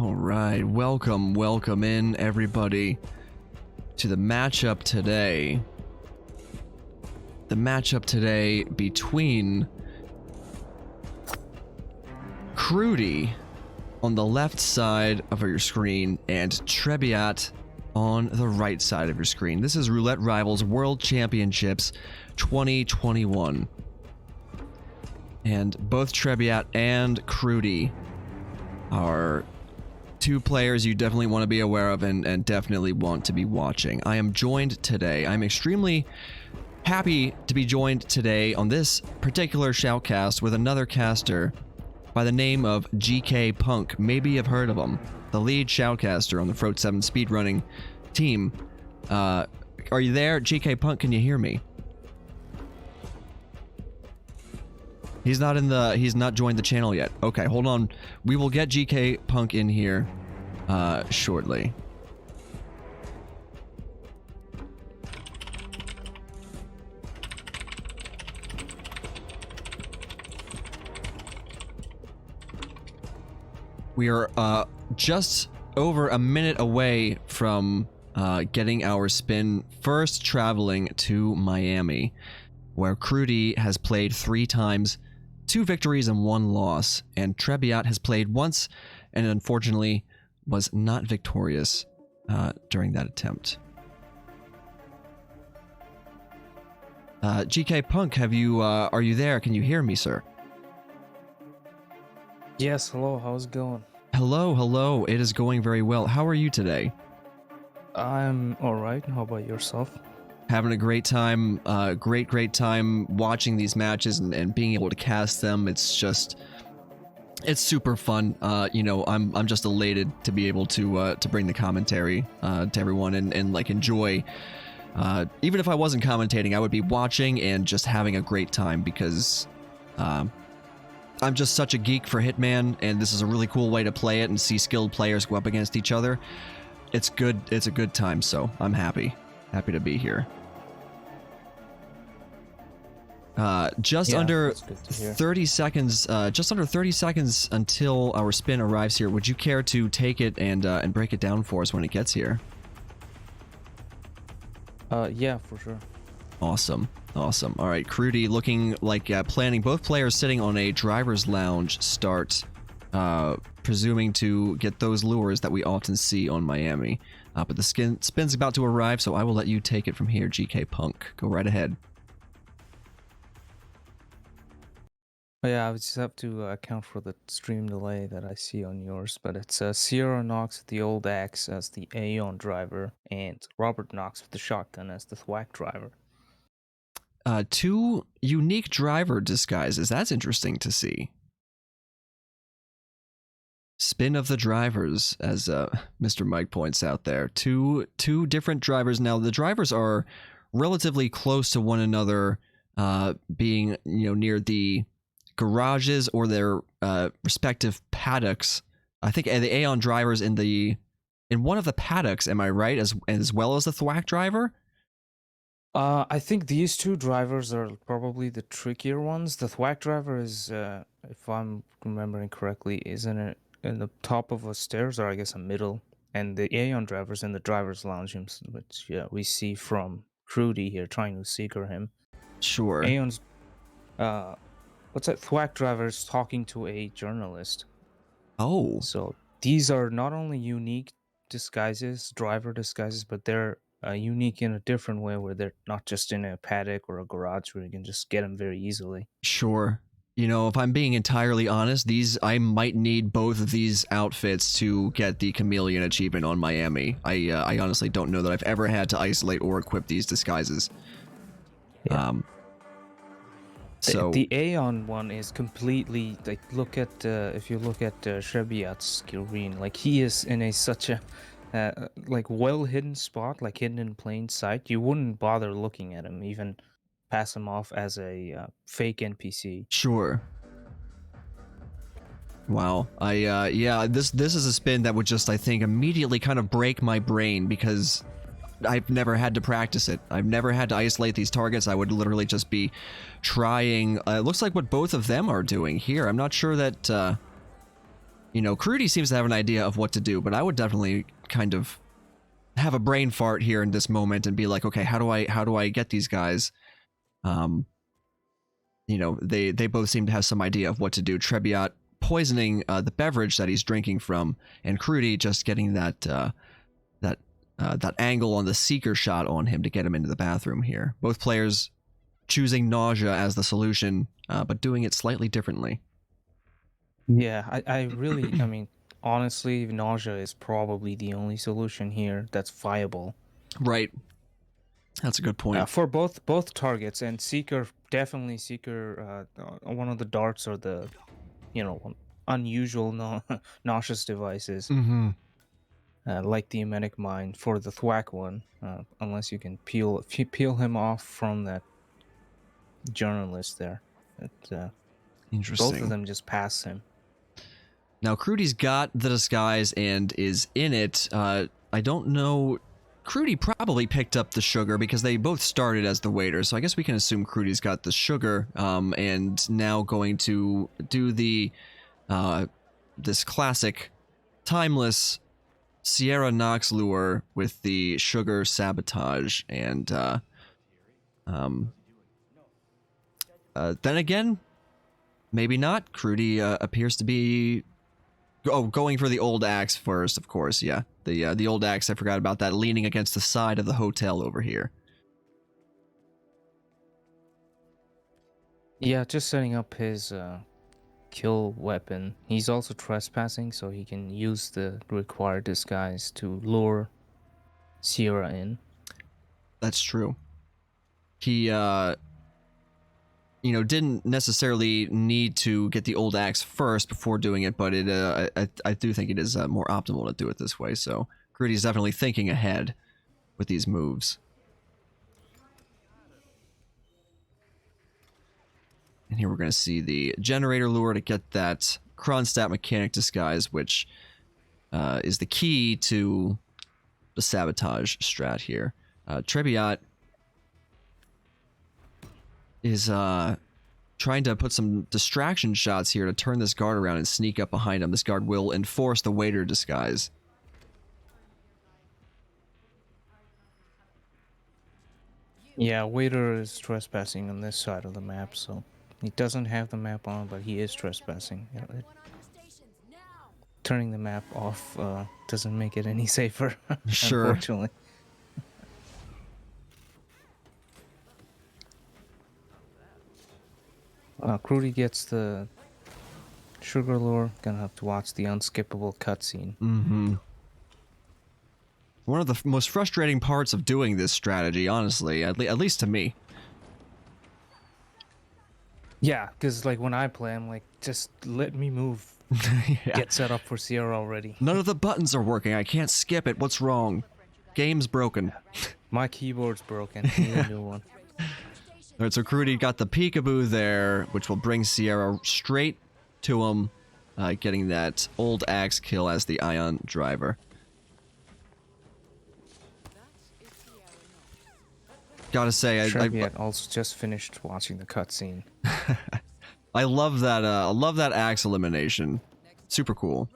All right, welcome in everybody to the matchup today. The matchup today between Crewdy on the left side of your screen and Trzebiat on the right side of your screen. This is Roulette Rivals World Championships 2021. And both Trzebiat and Crewdy are two players you definitely want to be aware of and definitely want to be watching. I am joined today. I'm extremely happy to be joined today on this particular shoutcast with another caster by the name of GKPunk. Maybe you've heard of him. The lead shoutcaster on the Frote 7 speedrunning team. Are you there? GKPunk, can you hear me? He's not joined the channel yet. Okay, hold on. We will get GKPunk in here shortly. We are just over a minute away from getting our spin first traveling to Miami, where Crewdy has played 3 times, 2 victories and 1 loss, and Trzebiat has played once and unfortunately was not victorious during that attempt. GKPunk, are you there? Can you hear me, sir? Yes, hello, how's it going? Hello, it is going very well. How are you today? I'm alright, how about yourself? Having a great time, great time watching these matches and being able to cast them. It's super fun. You know, I'm just elated to be able to bring the commentary to everyone and like enjoy. Even if I wasn't commentating, I would be watching and just having a great time because I'm just such a geek for Hitman, and this is a really cool way to play it and see skilled players go up against each other. It's good. It's a good time, so I'm happy to be here. Just under 30 seconds. Just under 30 seconds until our spin arrives here. Would you care to take it and break it down for us when it gets here? Yeah, for sure. Awesome. All right, Crewdy looking like planning. Both players sitting on a driver's lounge start, presuming to get those lures that we often see on Miami. But the spin's about to arrive, so I will let you take it from here, GKPunk. Go right ahead. Oh, yeah, I would just have to account for the stream delay that I see on yours, but it's Sierra Knox with the old axe as the Aeon driver, and Robert Knox with the shotgun as the thwack driver. 2 unique driver disguises. That's interesting to see. Spin of the drivers, as Mr. Mike points out there. Two different drivers. Now, the drivers are relatively close to one another, being near the garages or their respective paddocks. I think the Aeon driver's in one of the paddocks. Am I right? As well as the thwack driver. I think these 2 drivers are probably the trickier ones. The thwack driver is, if I'm remembering correctly, is in the top of a stairs, or I guess a middle. And the Aeon driver's in the driver's lounge, which we see from Crewdy here trying to secret him. Sure. Aeon's, what's that? Thwack driver's talking to a journalist. Oh. So these are not only unique disguises, driver disguises, but they're unique in a different way, where they're not just in a paddock or a garage where you can just get them very easily. Sure. If I'm being entirely honest, I might need both of these outfits to get the Chameleon achievement on Miami. I honestly don't know that I've ever had to isolate or equip these disguises. Yeah. So the Aeon one is completely like, if you look at Trzebiat's screen, like he is in such a like well hidden spot, like hidden in plain sight. You wouldn't bother looking at him, even pass him off as a fake NPC. Sure. Wow. Yeah, this is a spin that would just, I think, immediately kind of break my brain because I've never had to practice it. I've never had to isolate these targets. I would literally just be trying. It looks like what both of them are doing here. I'm not sure that You know, Crewdy seems to have an idea of what to do, but I would definitely kind of have a brain fart here in this moment and be like, okay, how do I get these guys? You know, they both seem to have some idea of what to do. Trzebiat poisoning the beverage that he's drinking from, and Crewdy just getting that angle on the seeker shot on him to get him into the bathroom here. Both players choosing nausea as the solution, but doing it slightly differently. Yeah, I really, I mean, honestly, nausea is probably the only solution here that's viable. Right. That's a good point. For both targets, and Seeker, definitely Seeker, one of the darts or the, unusual nauseous devices, like the emetic mine for the thwack one, unless you can peel him off from that journalist there. Interesting. Both of them just pass him. Now, Crewdy's got the disguise and is in it. I don't know. Crewdy probably picked up the sugar because they both started as the waiter, so I guess we can assume Crewdy's got the sugar, and now going to do the this classic, timeless Sierra Knox lure with the sugar sabotage, and then again, maybe not. Crewdy appears to be going for the old axe first, of course. Yeah, the old axe. I forgot about that. Leaning against the side of the hotel over here. Yeah, just setting up his kill weapon. He's also trespassing, so he can use the required disguise to lure Sierra in. That's true. He didn't necessarily need to get the old axe first before doing it, but I do think it is more optimal to do it this way. So Crewdy's definitely thinking ahead with these moves. And here we're going to see the generator lure to get that Kronstadt mechanic disguise, which is the key to the sabotage strat here. Trzebiat is trying to put some distraction shots here to turn this guard around and sneak up behind him. This guard will enforce the waiter disguise. Yeah, waiter is trespassing on this side of the map, so he doesn't have the map on, but he is trespassing. Turning the map off doesn't make it any safer, Sure. Unfortunately. Crewdy gets the sugar lure. Gonna have to watch the unskippable cutscene. Mm-hmm. One of the most frustrating parts of doing this strategy, honestly, at least to me. Yeah, because like when I play, I'm like, just let me move. Yeah. Get set up for Sierra already. None of the buttons are working. I can't skip it. What's wrong? Game's broken. My keyboard's broken. Need a new one. Alright, so Crewdy got the peekaboo there, which will bring Sierra straight to him, getting that old axe kill as the Ion driver. Gotta say, Trzebiat also just finished watching the cutscene. I love that. I love that axe elimination. Super cool.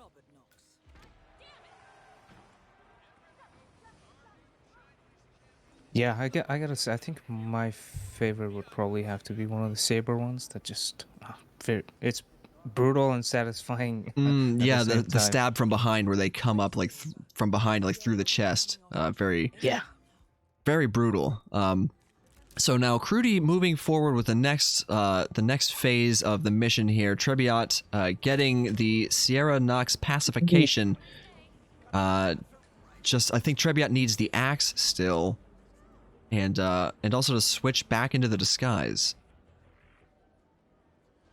Yeah, I gotta say, I think my favorite would probably have to be one of the saber ones that just, it's brutal and satisfying. Yeah, the stab from behind where they come up like from behind, like through the chest. Very brutal. So now Crewdy moving forward with the next phase of the mission here. Trzebiat getting the Sierra Knox pacification. I think Trzebiat needs the axe still, and also to switch back into the disguise.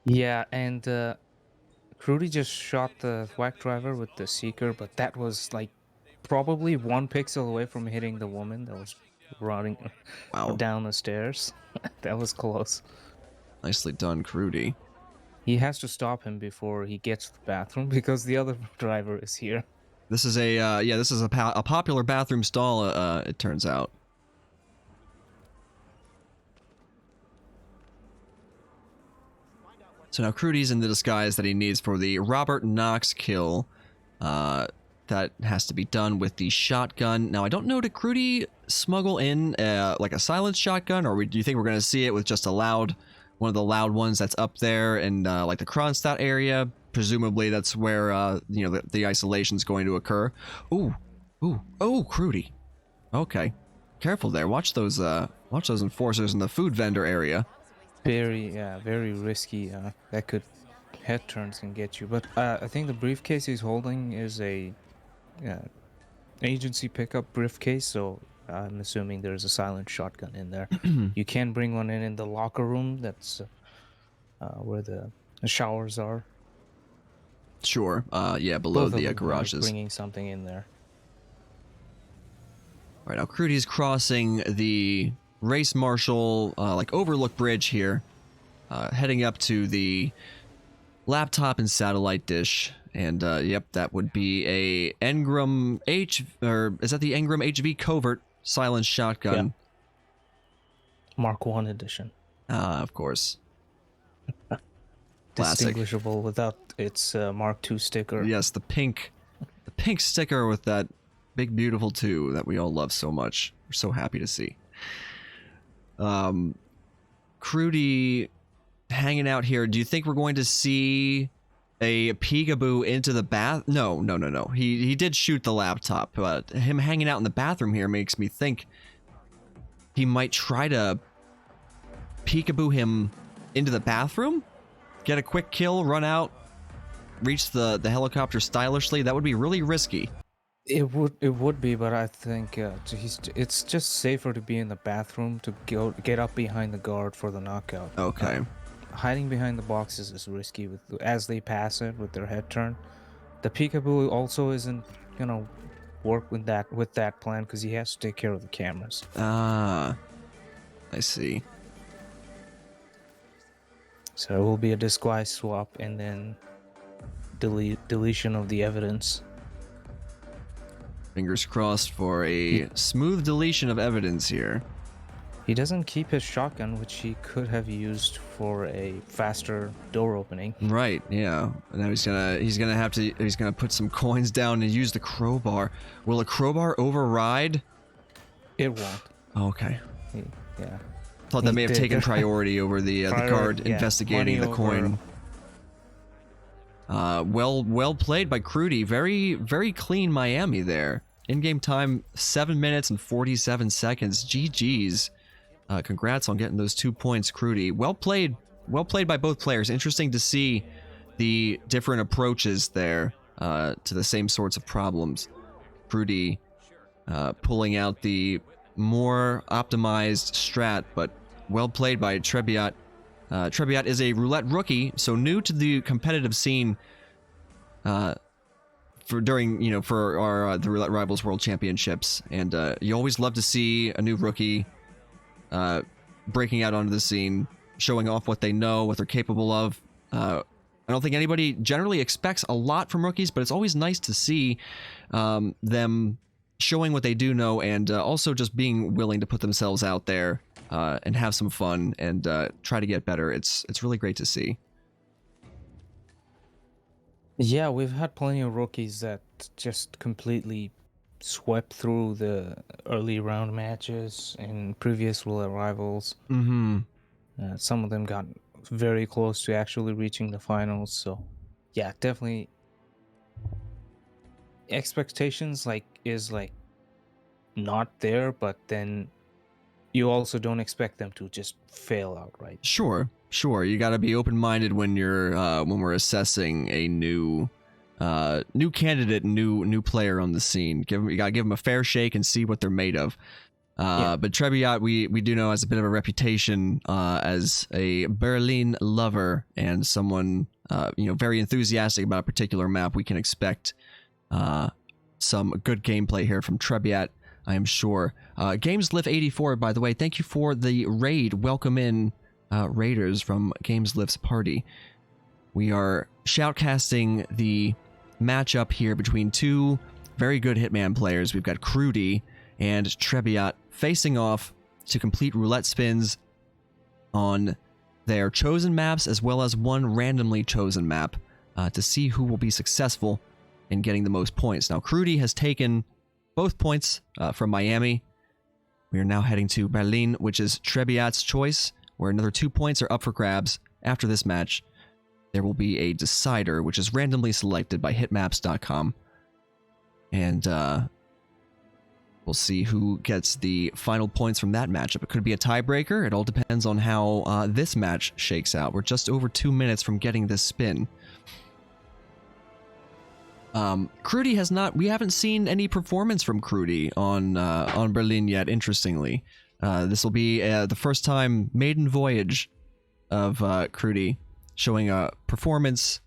Yeah, and Crewdy just shot the whack driver with the seeker, but that was like probably 1 pixel away from hitting the woman that was running down the stairs. That was close. Nicely done, Crewdy. He has to stop him before he gets to the bathroom because the other driver is here. This is a popular bathroom stall. It turns out. So now Crewdy's in the disguise that he needs for the Robert Knox kill. That has to be done with the shotgun. Now, I don't know, did Crewdy smuggle in like a silenced shotgun, or do you think we're going to see it with just a loud, one of the loud ones that's up there in like the Kronstadt area? Presumably that's where, you know, the isolation is going to occur. Ooh, Crewdy. Okay. Careful there. Watch those enforcers in the food vendor area. Very risky. That could head turns can get you. But I think the briefcase he's holding is a agency pickup briefcase, so I'm assuming there's a silent shotgun in there. You can bring one in the locker room. That's where the showers are. Sure. Yeah, below the garages. Bringing something in there. All right, now Crewdy's crossing the race marshal like overlook bridge here, heading up to the laptop and satellite dish. And yep, that would be a Engram or is that the Engram HV covert silenced shotgun? Yeah. Mark 1 edition. Of course. Classic. Distinguishable without its Mark 2 sticker. Yes, the pink sticker with that big beautiful 2 that we all love so much. We're so happy to see. Crewdy hanging out here. Do you think we're going to see a peekaboo into the bath? No. He did shoot the laptop, but him hanging out in the bathroom here makes me think he might try to peekaboo him into the bathroom, get a quick kill, run out, reach the helicopter stylishly. That would be really risky. It would be, but I think it's just safer to be in the bathroom to get up behind the guard for the knockout. Okay. Hiding behind the boxes is risky as they pass it with their head turn. The peekaboo also isn't gonna work with that plan because he has to take care of the cameras. Ah, I see. So it will be a disguise swap and then deletion of the evidence. Fingers crossed for a smooth deletion of evidence here. He doesn't keep his shotgun, which he could have used for a faster door opening. Right, yeah. And now he's gonna put some coins down and use the crowbar. Will a crowbar override? It won't. Okay. Yeah. Thought that may have taken priority over the guard investigating the coin. Well played by Crewdy. Very, very clean Miami there. In-game time, 7 minutes and 47 seconds. GG's. Congrats on getting those 2 points, Crewdy. Well played by both players. Interesting to see the different approaches there to the same sorts of problems. Crewdy pulling out the more optimized strat, but well played by Trzebiat. Trzebiat is a roulette rookie, so new to the competitive scene. For our the Roulette Rivals World Championships, and you always love to see a new rookie breaking out onto the scene, showing off what they know, what they're capable of. I don't think anybody generally expects a lot from rookies, but it's always nice to see them showing what they do know, and also just being willing to put themselves out there and have some fun and try to get better. It's really great to see. Yeah, we've had plenty of rookies that just completely swept through the early round matches in previous Roulette Rivals. Mm-hmm. Some of them got very close to actually reaching the finals. So, yeah, definitely expectations is not there, but then you also don't expect them to just fail outright. Sure. You got to be open-minded when you're when we're assessing a new candidate, new player on the scene. You got to give them a fair shake and see what they're made of. But Trzebiat, we do know, has a bit of a reputation as a Berlin lover and someone very enthusiastic about a particular map. We can expect some good gameplay here from Trzebiat, I am sure. GamesLift84, by the way, thank you for the raid. Welcome in, raiders from GamesLift's party. We are shoutcasting the matchup here between two very good Hitman players. We've got Crewdy and Trzebiat facing off to complete roulette spins on their chosen maps as well as one randomly chosen map to see who will be successful in getting the most points. Now, Crewdy has taken both points from Miami. We are now heading to Berlin, which is Trzebiat's choice, where another 2 points are up for grabs. After this match, there will be a decider, which is randomly selected by hitmaps.com. And we'll see who gets the final points from that matchup. It could be a tiebreaker. It all depends on how this match shakes out. We're just over 2 minutes from getting this spin. Crewdy has not... We haven't seen any performance from Crewdy on Berlin yet, interestingly. This will be the first time maiden voyage of Crewdy showing a performance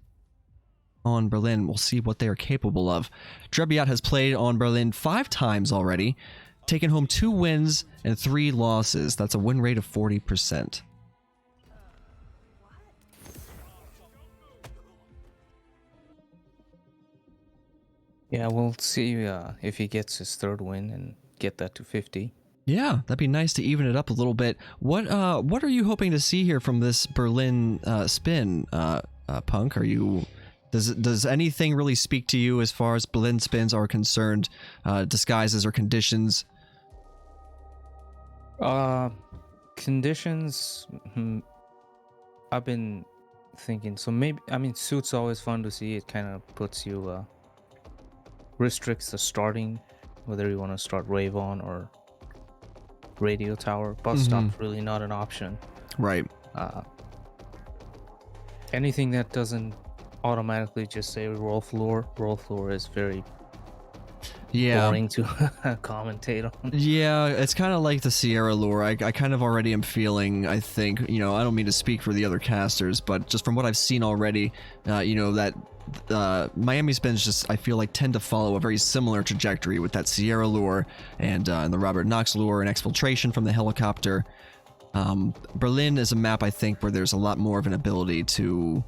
on Berlin. We'll see what they are capable of. Trzebiat has played on Berlin 5 times already, taken home 2 wins and 3 losses. That's a win rate of 40%. Yeah, we'll see if he gets his 3rd win and get that to 50. Yeah, that'd be nice to even it up a little bit. What are you hoping to see here from this Berlin spin, Punk? Are you... Does anything really speak to you as far as Berlin spins are concerned? Disguises or conditions? Conditions... I've been thinking, so maybe... I mean, suit's always fun to see. It kind of puts you... restricts the starting, whether you want to start Rave on or Radio Tower. Bus stop's really not an option. Right. Anything that doesn't automatically just say roll floor is very boring to commentate on. Yeah, it's kind of like the Sierra lure. I kind of already am feeling, I think, you know, I don't mean to speak for the other casters, but just from what I've seen already, you know, that Miami spins just, I feel like, tend to follow a very similar trajectory with that Sierra lure and the Robert Knox lure and exfiltration from the helicopter. Berlin is a map, I think, where there's a lot more of an ability to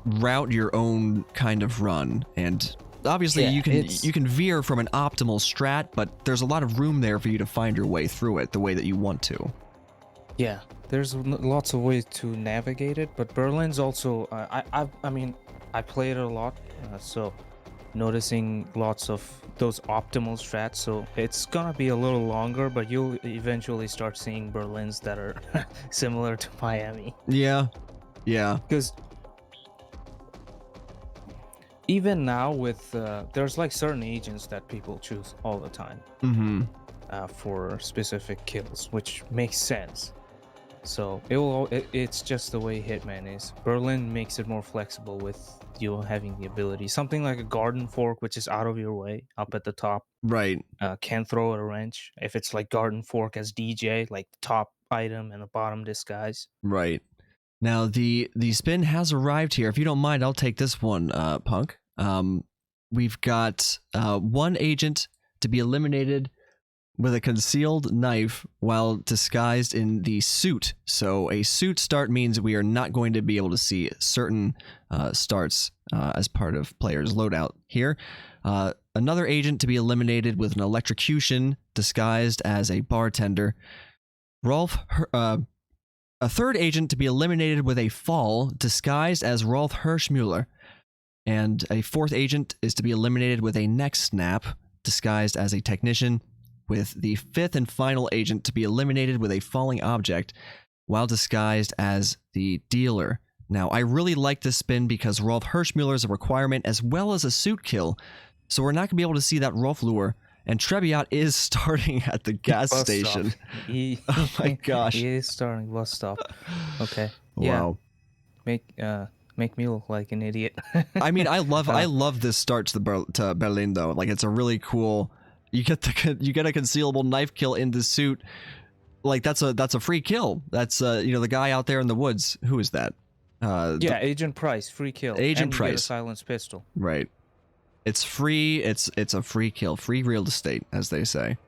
route your own kind of run, and obviously you can veer from an optimal strat, but there's a lot of room there for you to find your way through it the way that you want to. Yeah, there's lots of ways to navigate it, but Berlin's also I mean, I play it a lot, so noticing lots of those optimal strats, so it's gonna be a little longer, but you'll eventually start seeing Berlins that are similar to Miami. Yeah, because even now with there's like certain agents that people choose all the time for specific kills, which makes sense. So it's just the way Hitman is. Berlin makes it more flexible with you having the ability. Something like a garden fork, which is out of your way, up at the top. Right. Can throw a wrench. If it's like garden fork as DJ, like the top item and the bottom disguise. Right. Now the spin has arrived here. If you don't mind, I'll take this one, Punk. We've got one agent to be eliminated with a concealed knife while disguised in the suit. So a suit start means we are not going to be able to see certain starts as part of players' loadout here. Another agent to be eliminated with an electrocution disguised as a bartender. A third agent to be eliminated with a fall disguised as Rolf Hirschmuller. And a fourth agent is to be eliminated with a neck snap disguised as a technician, with the fifth and final agent to be eliminated with a falling object while disguised as the dealer. Now, I really like this spin because Rolf Hirschmuller is a requirement as well as a suit kill, so we're not going to be able to see that Rolf lure, and Trzebiat is starting at the gas station. Oh my gosh. He is starting bus stop. Okay. Wow. Yeah. Make me look like an idiot. I mean, I love this start to Berlin though. Like, it's a really cool. You get a concealable knife kill in the suit. Like, that's a free kill. That's the guy out there in the woods. Who is that? Agent Price, free kill. Agent and Price. You get a silenced pistol. Right. It's free. It's a free kill. Free real estate, as they say.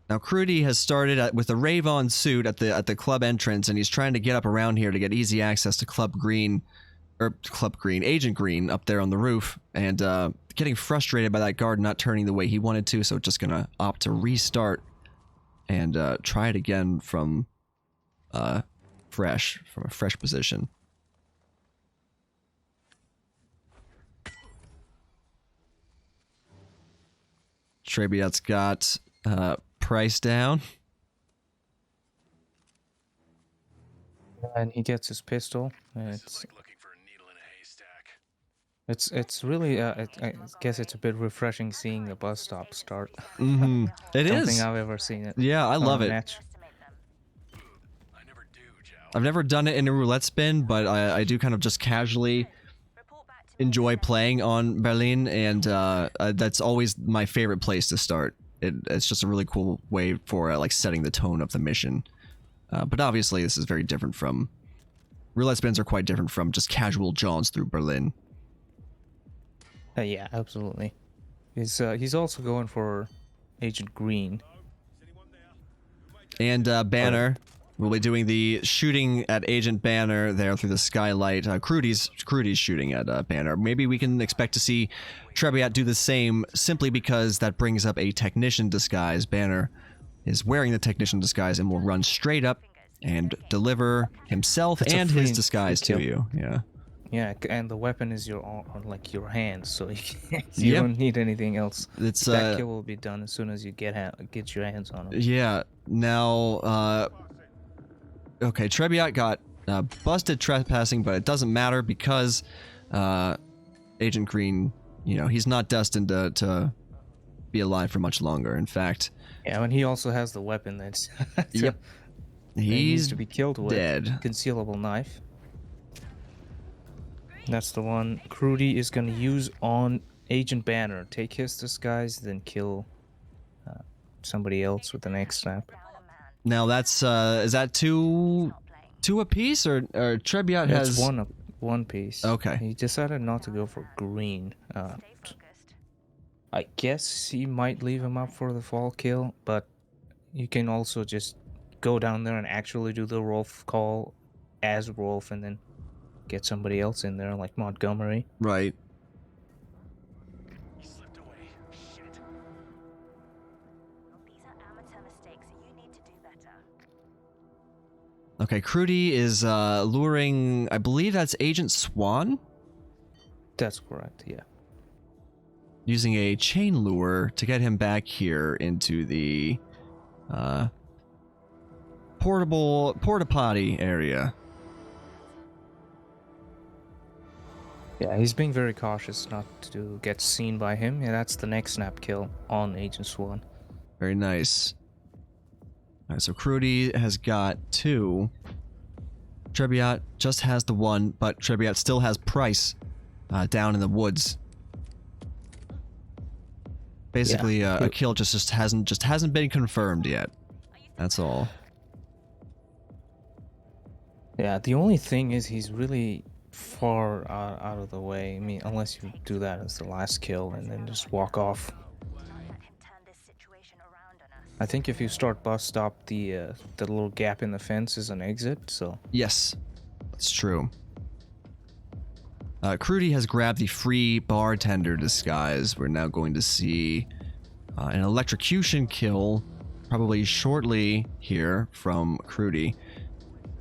Now, Crewdy has started with a Rave-On suit at the club entrance, and he's trying to get up around here to get easy access to Agent Green up there on the roof, and getting frustrated by that guard not turning the way he wanted to, so just gonna opt to restart and try it again from a fresh position. Trzebiat's got price down. And he gets his pistol. It's like looking for a needle in a haystack. it's really I guess it's a bit refreshing seeing the bus stop start. Mm-hmm. It Don't is. think I've ever seen it. Yeah, I love on a it. match. I never do, Joe. I've never done it in a roulette spin, but I do kind of just casually enjoy playing on Berlin, and that's always my favorite place to start. It's just a really cool way for like setting the tone of the mission. But obviously, this is very different from... Roulette spins are quite different from just casual jaunts through Berlin. Yeah, absolutely. He's also going for Agent Green. And Banner will be doing the shooting at Agent Banner there through the skylight. Crewdy's shooting at Banner. Maybe we can expect to see Trzebiat do the same, simply because that brings up a technician disguise. Banner is wearing the technician disguise and will run straight up and deliver himself and his disguise to you. Yeah. Yeah, and the weapon is like your hand, so you don't need anything else. It's that kill will be done as soon as you get your hands on him. Yeah. Now, okay, Trzebiat got busted trespassing, but it doesn't matter because Agent Green, you know, he's not destined to be alive for much longer. In fact, yeah, and he also has the weapon that's yep, he needs to be killed with. Dead. Concealable knife. That's the one Crewdy is going to use on Agent Banner. Take his disguise, then kill somebody else with the next snap. Now that's is that two apiece, or Trzebiat has one piece. Okay. He decided not to go for green. I guess he might leave him up for the fall kill, but you can also just go down there and actually do the Rolf call as Rolf, and then get somebody else in there like Montgomery. Right. He slipped away. Shit. These are amateur mistakes. You need to do better. Okay, Crewdy is luring, I believe that's Agent Swan? That's correct, yeah. Using a chain lure to get him back here into the porta potty area. Yeah, he's being very cautious not to get seen by him. Yeah, that's the next snap kill on Agent Swan. Very nice. Alright, so Crewdy has got 2. Trzebiat just has the 1, but Trzebiat still has Price down in the woods. Basically, Yeah. a kill just hasn't been confirmed yet. That's all. Yeah, the only thing is he's really far out of the way. I mean, unless you do that as the last kill and then just walk off. I think if you start bus stop, the little gap in the fence is an exit, so... Yes, that's true. Crewdy has grabbed the free bartender disguise. We're now going to see an electrocution kill probably shortly here from Crewdy.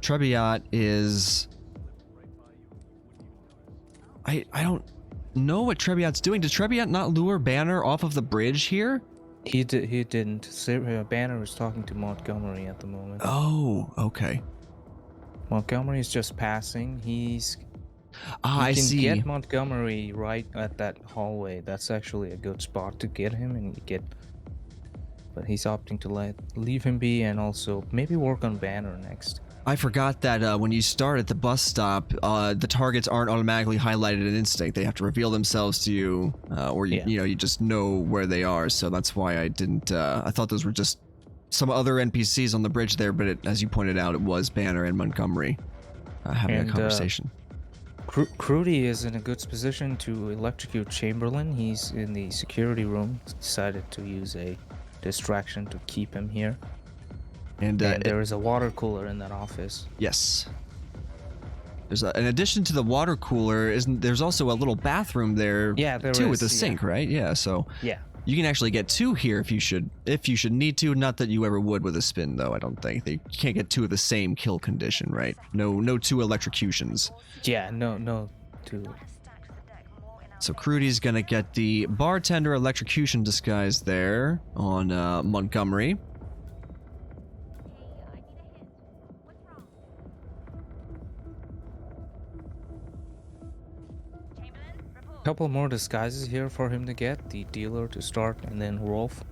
Trzebiat is... I don't know what Trzebiat's doing. Did Trzebiat not lure Banner off of the bridge here? He didn't. Banner is talking to Montgomery at the moment. Oh, okay. Montgomery is just passing. He's... I see. You can get Montgomery right at that hallway. That's actually a good spot to get him and get... But he's opting to leave him be and also maybe work on Banner next. I forgot that when you start at the bus stop, the targets aren't automatically highlighted in instinct. They have to reveal themselves to you, or you just know where they are. So that's why I didn't. I thought those were just some other NPCs on the bridge there, but as you pointed out, it was Banner and Montgomery having a conversation. Crewdy is in a good position to electrocute Chamberlain. He's in the security room. Decided to use a distraction to keep him here. And there is a water cooler in that office. Yes. There's in addition to the water cooler, there's also a little bathroom there? Yeah, there too, is, with a sink, right? Yeah. So. Yeah. You can actually get 2 here if you should need to. Not that you ever would with a spin, though. I don't think you can't get 2 of the same kill condition, right? No 2 electrocutions. Yeah, no, two. So Crewdy's gonna get the bartender electrocution disguise there on Montgomery. Couple more disguises here for him to get. The dealer to start, and then Rolf.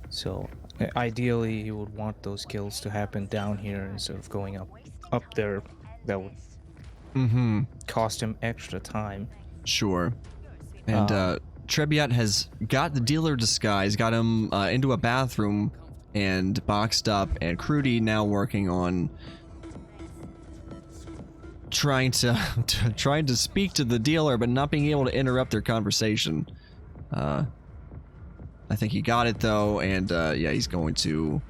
So ideally, he would want those kills to happen down here instead of going up there. That would cost him extra time. Sure. And Trzebiat has got the dealer disguise, got him into a bathroom and boxed up, and Crewdy now working on trying to speak to the dealer, but not being able to interrupt their conversation. I think he got it though, and yeah, he's going to.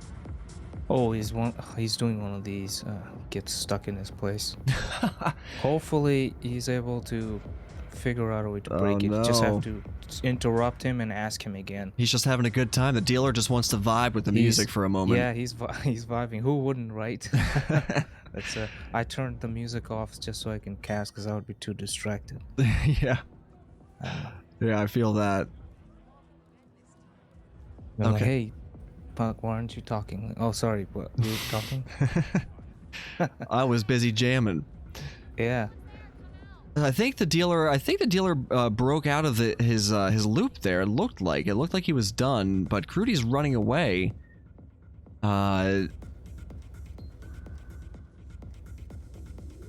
Oh, he's doing one of these. Gets stuck in his place. Hopefully, he's able to figure out a way to break it. No. You just have to interrupt him and ask him again. He's just having a good time. The dealer just wants to vibe with the music for a moment. Yeah, he's vibing. Who wouldn't, right? That's I turned the music off just so I can cast because I would be too distracted. Yeah. Yeah, I feel that. Okay. Okay. Hey, Punk, why aren't you talking? Oh, sorry, what? You were talking? I was busy jamming. Yeah. I think the dealer broke out of his loop there. It looked like he was done, but Crewdy's running away.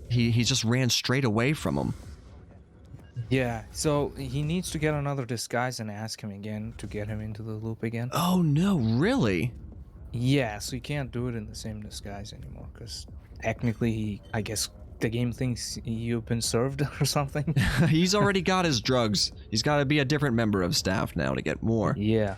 He just ran straight away from him. Yeah, so he needs to get another disguise and ask him again to get him into the loop again. Oh no, really? Yeah, so you can't do it in the same disguise anymore because technically, I guess the game thinks you've been served or something. He's already got his drugs. He's got to be a different member of staff now to get more. Yeah.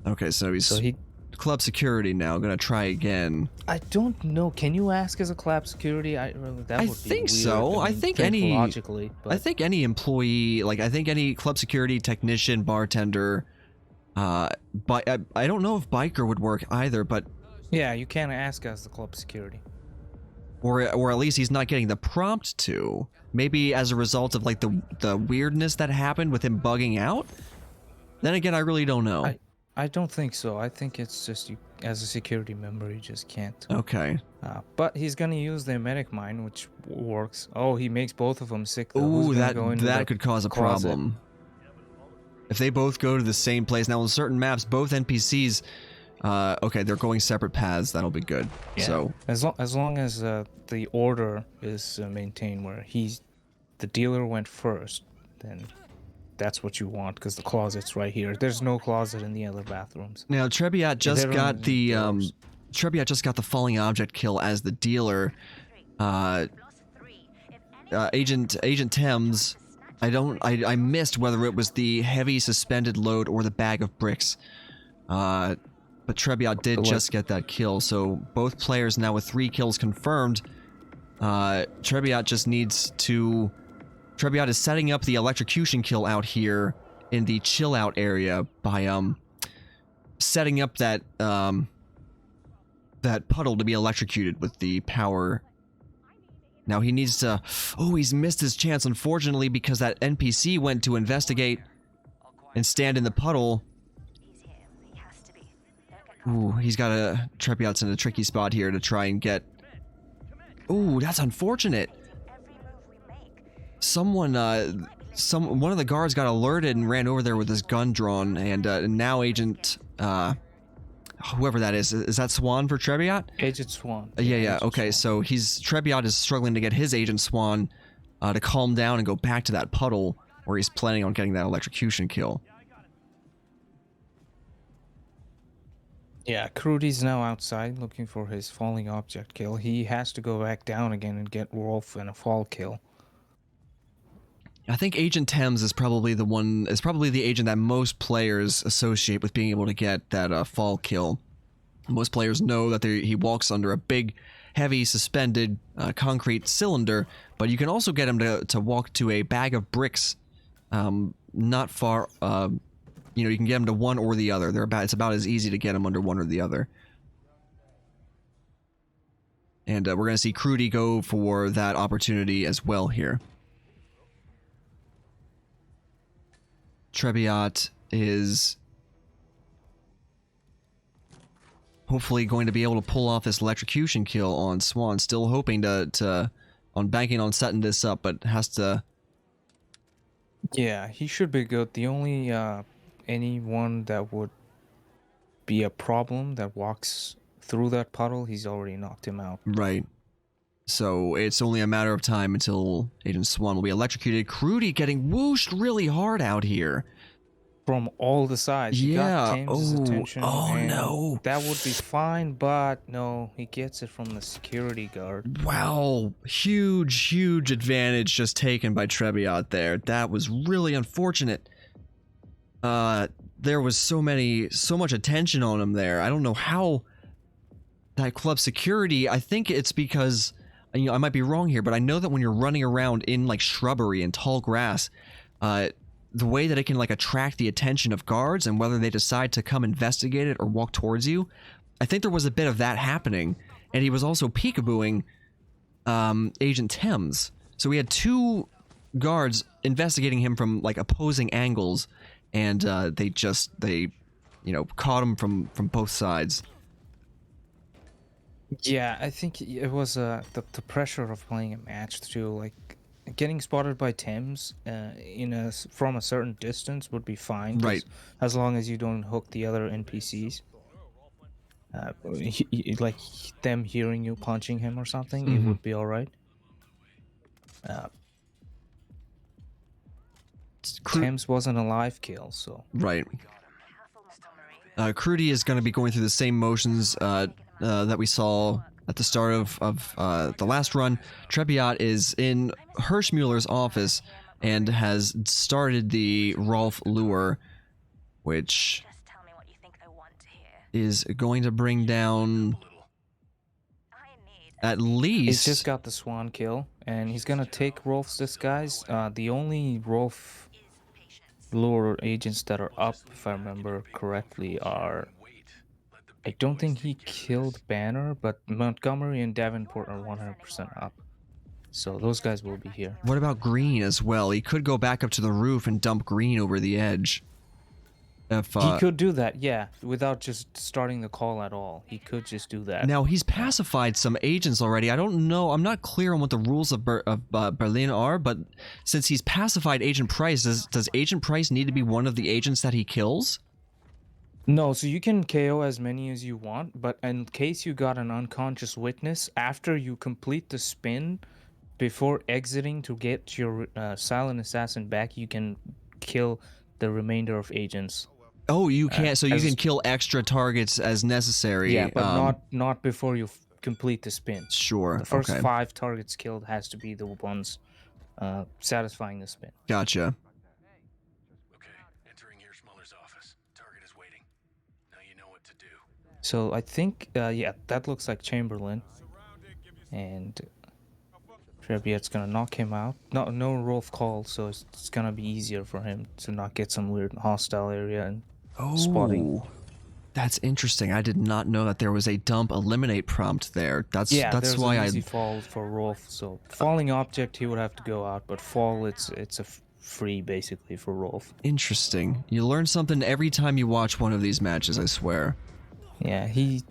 Okay, so he club security now. Gonna try again. I don't know. Can you ask as a club security? That would be think weird. so. I think logically. But... I think any employee, like I think any club security technician, bartender, but I don't know if biker would work either. But yeah, you can't ask as the club security. Or at least he's not getting the prompt to. Maybe as a result of like the weirdness that happened with him bugging out. Then again, I really don't know. I don't think so. I think it's just you, as a security member, you just can't. Okay. But he's gonna use the medic mine, which works. Oh, he makes both of them sick. Though. Ooh, that could cause a problem. If they both go to the same place. Now, on certain maps, both NPCs, okay, they're going separate paths. That'll be good. Yeah. So as long as the order is maintained, where the dealer went first, then that's what you want because the closet's right here. There's no closet in the other bathrooms. now Trzebiat just got the Trzebiat just got the falling object kill as the dealer. Agent Thames. I missed whether it was the heavy suspended load or the bag of bricks. But Trzebiat did just get that kill, so both players now with 3 kills confirmed. Trzebiat just needs to... Trzebiat is setting up the electrocution kill out here in the chill out area by setting up that that puddle to be electrocuted with the power. Now he needs to... Oh, he's missed his chance, unfortunately, because that NPC went to investigate and stand in the puddle. Ooh, he's got a... Trzebiat's in a tricky spot here to try and get... Ooh, that's unfortunate. Someone, one of the guards got alerted and ran over there with his gun drawn, and now Agent... whoever that is that Swan for Trzebiat? Agent Swan. Yeah, okay, so Trzebiat is struggling to get his Agent Swan to calm down and go back to that puddle where he's planning on getting that electrocution kill. Yeah, Crewdy's now outside looking for his falling object kill. He has to go back down again and get Rolf and a fall kill. I think Agent Thames is probably the agent that most players associate with being able to get that fall kill. Most players know that he walks under a big, heavy, suspended concrete cylinder, but you can also get him to walk to a bag of bricks not far. You know, you can get them to one or the other. It's about as easy to get them under one or the other. And we're going to see Crewdy go for that opportunity as well here. Trzebiat is hopefully going to be able to pull off this electrocution kill on Swan. Still hoping on banking on setting this up, but has to... Yeah, he should be good. The only anyone that would be a problem that walks through that puddle, he's already knocked him out. Right. So it's only a matter of time until Agent Swan will be electrocuted. Crewdy getting whooshed really hard out here. From all the sides. He got Thames' attention. Oh and no. That would be fine, but no, he gets it from the security guard. Wow. Huge advantage just taken by Trzebiat there. That was really unfortunate. There was so much attention on him there. I don't know how that club security, I think it's because, you know, I might be wrong here, but I know that when you're running around in like shrubbery and tall grass, the way that it can like attract the attention of guards and whether they decide to come investigate it or walk towards you, I think there was a bit of that happening. And he was also peekabooing Agent Thames. So we had two guards investigating him from like opposing angles, and they you know, caught him from both sides. Yeah, I think it was the pressure of playing a match too. Like getting spotted by Thames from a certain distance would be fine, right? As long as you don't hook the other NPCs. Like them hearing you punching him or something, it would be all right. Thames wasn't a live kill, so right. Crewdy is going to be going through the same motions that we saw at the start of the last run. Trzebiat is in Hirschmuller's office and has started the Rolf lure, which Just tell me what you think they want to hear. is going to bring down I need at least... he's just got the Swan kill, and he's gonna take Rolf's disguise. The only Rolf lure agents that are up, if I remember correctly, are... I don't think he killed Banner, but Montgomery and Davenport are 100% up. So those guys will be here. What about Green as well? He could go back up to the roof and dump Green over the edge. If, he could do that, yeah, without just starting the call at all. He could just do that. Now, he's pacified some agents already. I don't know. I'm not clear on what the rules of Berlin are, but since he's pacified Agent Price, does Agent Price need to be one of the agents that he kills? No, so you can KO as many as you want, but in case you got an unconscious witness, after you complete the spin, before exiting to get your silent assassin back, you can kill the remainder of agents. Oh, you can't. So you can kill extra targets as necessary. Yeah, but not before you complete the spin. Sure. The first okay. 5 targets killed has to be the ones satisfying the spin. Gotcha. Okay, entering Hirschmuller's office. Target is waiting. Now you know what to do. So I think, yeah, that looks like Chamberlain. And Trzebiat's gonna knock him out. No Rolf call, so it's gonna be easier for him to not get some weird hostile area and spotting. That's interesting. I did not know that there was a dump eliminate prompt there. That's there's why an easy fall for Rolf. So falling object, he would have to go out, but fall, it's a free basically for Rolf. Interesting. You learn something every time you watch one of these matches, I swear. Yeah, he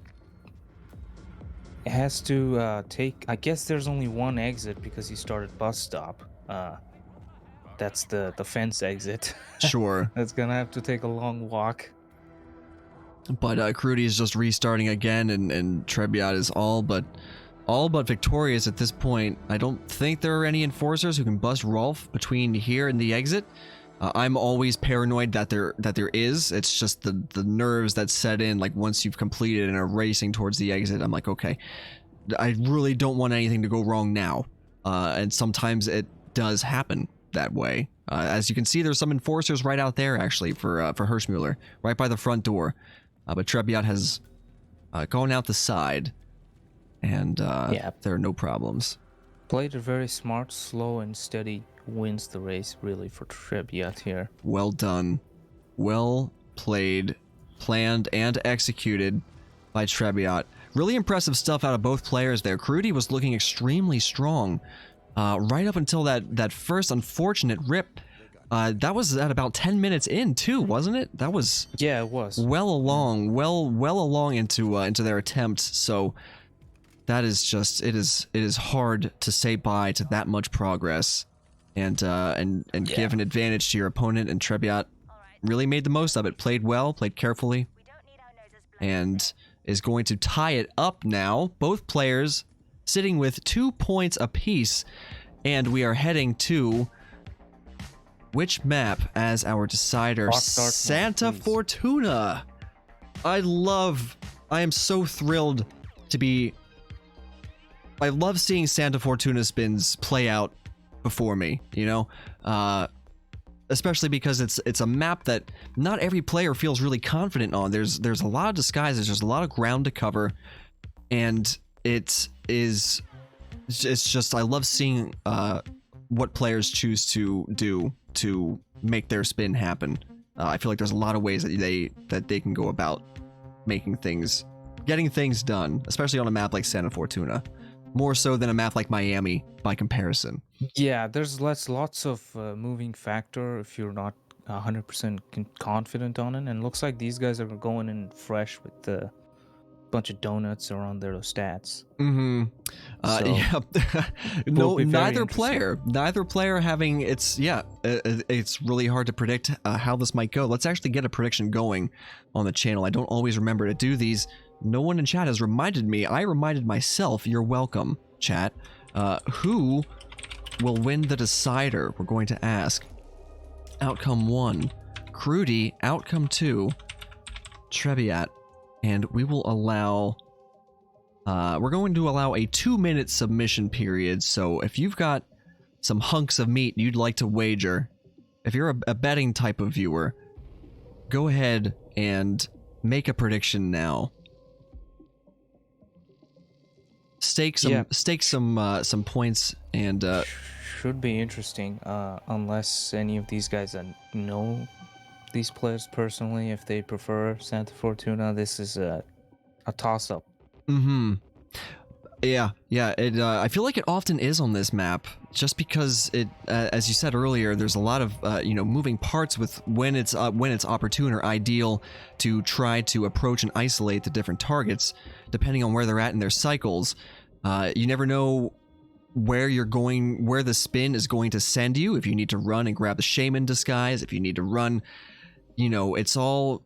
has to take... I guess there's only one exit because he started bus stop. That's the fence exit. Sure. That's gonna have to take a long walk. But Crewdy is just restarting again, and Trzebiat is all but victorious at this point. I don't think there are any enforcers who can bust Rolf between here and the exit. I'm always paranoid that there is. It's just the nerves that set in, like once you've completed and are racing towards the exit. I'm like, okay, I really don't want anything to go wrong now. And sometimes it does happen that way. As you can see, there's some enforcers right out there actually for Hirschmuller, right by the front door. But Trzebiat has gone out the side, and there are no problems. Played it very smart, slow, and steady wins the race really for Trzebiat here. Well done. Well played, planned, and executed by Trzebiat. Really impressive stuff out of both players there. Crewdy was looking extremely strong right up until that first unfortunate rip. That was at about 10 minutes in too, wasn't it? That was Yeah, it was. well along into their attempt. So that is just it is hard to say bye to that much progress and give an advantage to your opponent. And Trzebiat really made the most of it. Played well, played carefully, We don't need our noses blown. and is going to tie it up now. Both players sitting with 2 points apiece, and we are heading to which map as our decider? Rockstar map, Santa please. Fortuna. I am so thrilled to be. I love seeing Santa Fortuna spins play out before me, you know? Especially because it's a map that not every player feels really confident on. There's a lot of disguises, there's a lot of ground to cover, and it's just I love seeing what players choose to do to make their spin happen. I feel like there's a lot of ways that they can go about getting things done, especially on a map like Santa Fortuna. More so than a map like Miami by comparison. Yeah, there's lots of moving factor if you're not 100% confident on it. And looks like these guys are going in fresh with a bunch of donuts around their stats. Mm-hmm. So, Yeah. will be very Neither interesting. player having it's really hard to predict how this might go. Let's actually get a prediction going on the channel. I don't always remember to do these. No one in chat has reminded me. I reminded myself. You're welcome, chat. Who will win the decider? We're going to ask. Outcome 1, Crewdy. Outcome 2, Trzebiat. And we will allow... we're going to allow a 2-minute submission period, so if you've got some hunks of meat you'd like to wager, if you're a betting type of viewer, go ahead and make a prediction now. Stake some points and Should be interesting, unless any of these guys know these players personally. If they prefer Santa Fortuna, this is a toss-up. mm-hmm. Yeah. It I feel like it often is on this map, just because it, as you said earlier, there's a lot of moving parts with when it's opportune or ideal to try to approach and isolate the different targets, depending on where they're at in their cycles. You never know where the spin is going to send you. If you need to run and grab the shaman disguise, if you need to run, it's all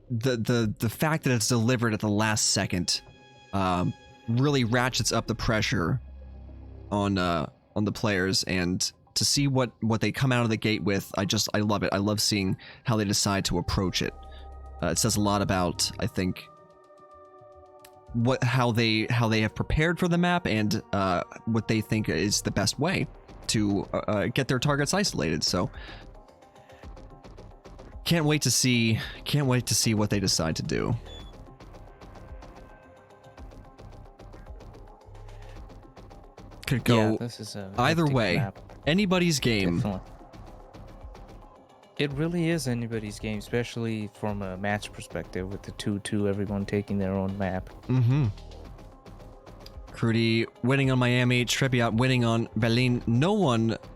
the fact that it's delivered at the last second. Really ratchets up the pressure on the players, and to see what they come out of the gate with, I love it. I love seeing how they decide to approach it. It says a lot about, I think, how they have prepared for the map, and what they think is the best way to get their targets isolated. So can't wait to see what they decide to do. Could go Yeah, this is a either hectic way. map. Anybody's game. Definitely. It really is anybody's game, especially from a match perspective with the 2-2, everyone taking their own map. Mm-hmm. Crewdy winning on Miami, Trzebiat winning on Berlin.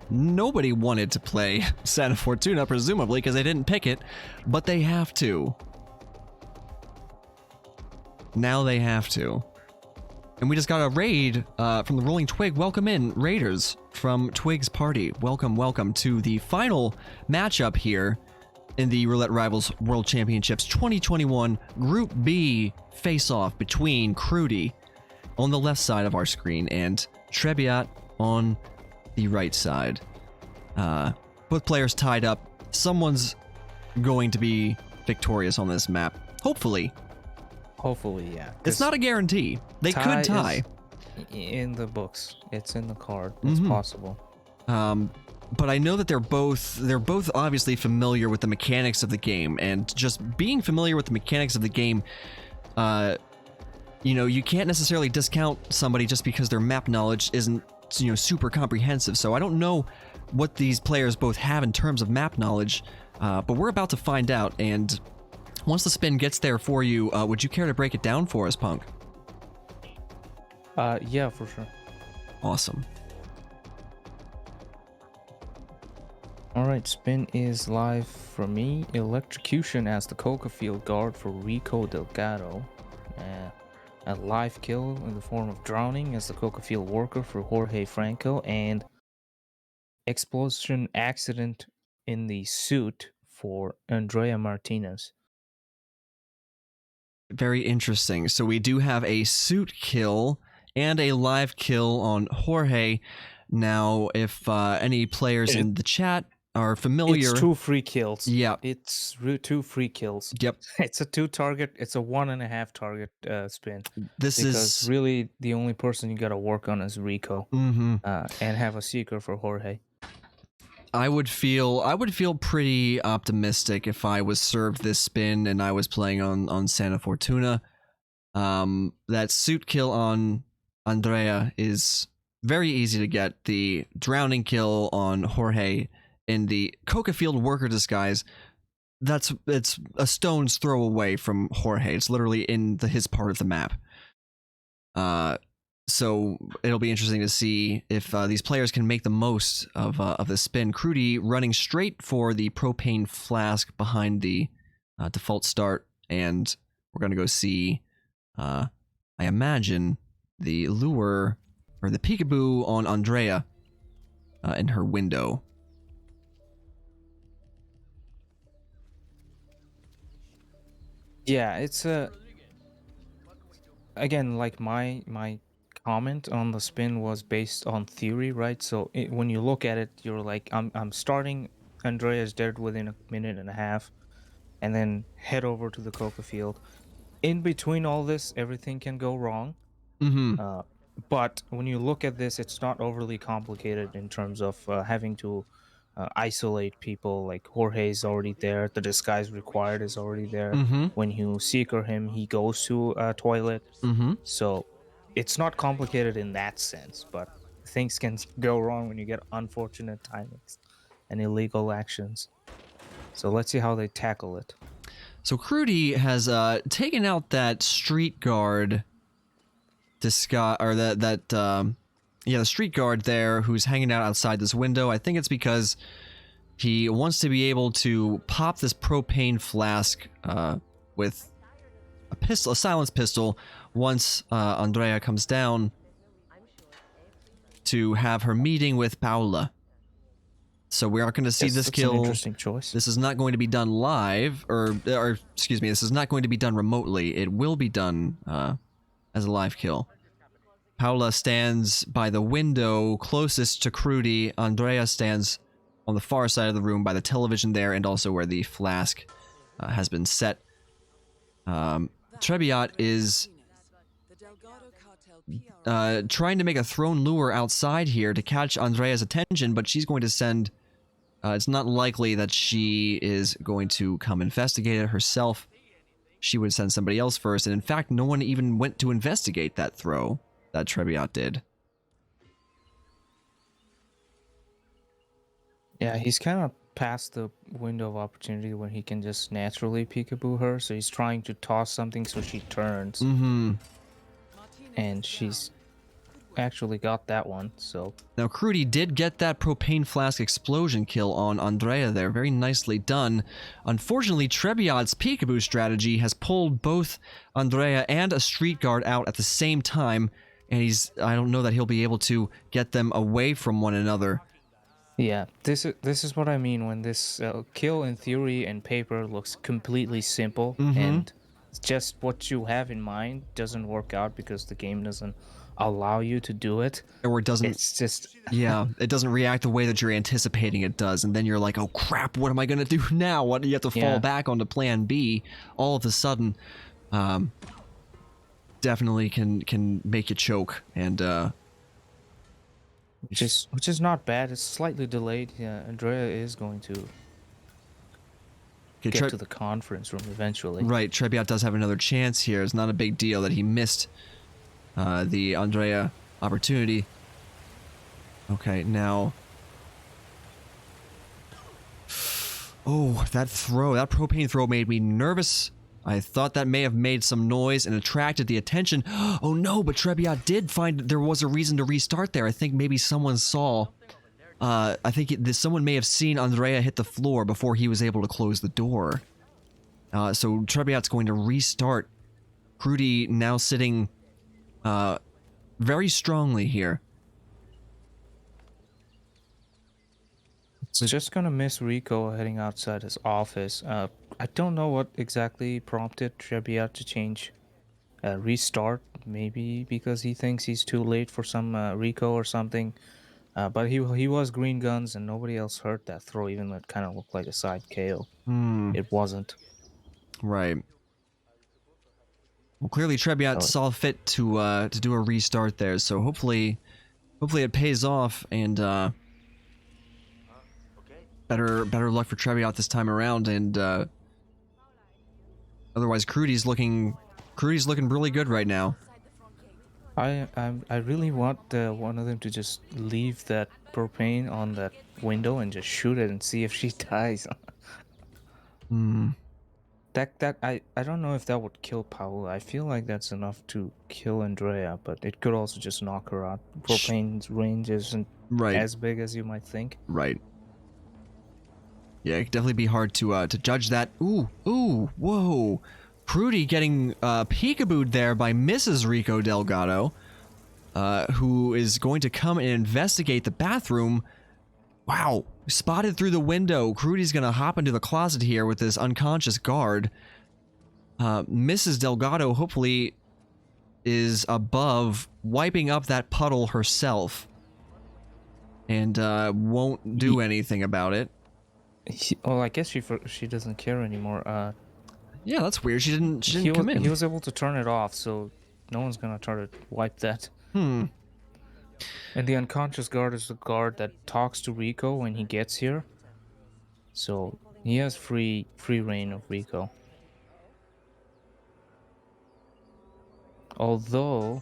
Nobody wanted to play Santa Fortuna, presumably, because they didn't pick it, but they have to. Now they have to. And we just got a raid from the Rolling Twig. Welcome in, Raiders from Twig's party. Welcome to the final matchup here in the Roulette Rivals World Championships 2021 Group B face-off between Crewdy on the left side of our screen and Trzebiat on the right side. Both players tied up. Someone's going to be victorious on this map. Hopefully. Hopefully, yeah. It's not a guarantee. They could tie. In the books. It's in the card. It's possible. But I know that they're both obviously familiar with the mechanics of the game, and just being familiar with the mechanics of the game, you can't necessarily discount somebody just because their map knowledge isn't super comprehensive. So I don't know what these players both have in terms of map knowledge, but we're about to find out. And once the spin gets there for you, would you care to break it down for us, Punk? Yeah, for sure. Awesome. Alright, spin is live for me. Electrocution as the Coca Field guard for Rico Delgado. A live kill in the form of drowning as the Coca Field worker for Jorge Franco. And explosion accident in the suit for Andrea Martinez. Very interesting. So we do have a suit kill and a live kill on Jorge. Now, if any players in the chat are familiar... It's 2 free kills. Yeah. It's 2 free kills. Yep. It's a 2 target. It's a 1.5 target spin. This because is... really the only person you got to work on is Rico. And have a seeker for Jorge. I would feel pretty optimistic if I was served this spin and I was playing on Santa Fortuna. That suit kill on Andrea is very easy to get. The drowning kill on Jorge in the Coca Field worker disguise, it's a stone's throw away from Jorge. It's literally in his part of the map. So it'll be interesting to see if these players can make the most of the spin. Crewdy running straight for the propane flask behind the default start, and we're going to go see, I imagine, the lure, or the peekaboo on Andrea in her window. Yeah, it's again, like my comment on the spin was based on theory, right? So when you look at it, you're like, I'm starting Andrea's dead within a minute and a half, and then head over to the Coca Field. In between all this, everything can go wrong. But when you look at this, it's not overly complicated in terms of having to isolate people. Like Jorge's already there, the disguise required is already there. When you seeker him, he goes to a toilet. So it's not complicated in that sense, but things can go wrong when you get unfortunate timings and illegal actions. So let's see how they tackle it. So Crewdy has taken out that street guard disguise, or the street guard there who's hanging out outside this window. I think it's because he wants to be able to pop this propane flask with a silenced pistol once Andrea comes down to have her meeting with Paula. So we aren't going to see this kill. An interesting choice. This is not going to be done live, or excuse me, this is not going to be done remotely. It will be done as a live kill. Paula stands by the window closest to Crewdy. Andrea stands on the far side of the room by the television there, and also where the flask has been set. Trzebiat is trying to make a thrown lure outside here to catch Andrea's attention, but she's going to send... it's not likely that she is going to come investigate it herself. She would send somebody else first, and in fact, no one even went to investigate that throw that Trzebiat did. Yeah, he's kind of past the window of opportunity when he can just naturally peekaboo her, so he's trying to toss something so she turns. And she's actually got that one, so... Now, Crewdy did get that propane flask explosion kill on Andrea there. Very nicely done. Unfortunately, Trzebiat's peekaboo strategy has pulled both Andrea and a street guard out at the same time, and I don't know that he'll be able to get them away from one another. Yeah, this is what I mean when this kill in theory and paper looks completely simple, and just what you have in mind doesn't work out because the game doesn't allow you to do it. Or it doesn't... It's just... yeah, it doesn't react the way that you're anticipating it does, and then you're like, oh crap, what am I going to do now? What do you have to fall back onto plan B all of a sudden? Definitely can make you choke, and which is not bad. It's slightly delayed. Yeah, Andrea is going to get to the conference room eventually. Right, Trzebiat does have another chance here. It's not a big deal that he missed the Andrea opportunity. Okay, now... Oh, that propane throw made me nervous. I thought that may have made some noise and attracted the attention. Oh no, but Trzebiat did find there was a reason to restart there. I think maybe someone saw... I think someone may have seen Andrea hit the floor before he was able to close the door. So Trzebiat's going to restart. Crewdy now sitting very strongly here. It's just gonna miss Rico heading outside his office. I don't know what exactly prompted Trzebiat to change, restart. Maybe because he thinks he's too late for some Rico or something. But he was green guns and nobody else heard that throw, even though it kind of looked like a side KO. It wasn't. Right. Well, clearly Trzebiat saw fit to do a restart there, so hopefully it pays off and better luck for Trzebiat this time around, and otherwise Crewdy's looking really good right now. I really want one of them to just leave that propane on that window and just shoot it and see if she dies. I don't know if that would kill Paula. I feel like that's enough to kill Andrea, but it could also just knock her out. Propane's range isn't as big as you might think. Right. Yeah, it could definitely be hard to judge that. Ooh, whoa. Crewdy getting peekabooed there by Mrs. Rico Delgado, who is going to come and investigate the bathroom. Wow, spotted through the window. Crewdy's gonna hop into the closet here with this unconscious guard. Mrs. Delgado hopefully is above, wiping up that puddle herself, and won't do anything about it. Well, I guess she doesn't care anymore. Yeah, that's weird. She didn't come in. He was able to turn it off, so no one's gonna try to wipe that. And the unconscious guard is the guard that talks to Rico when he gets here. So he has free reign of Rico. Although,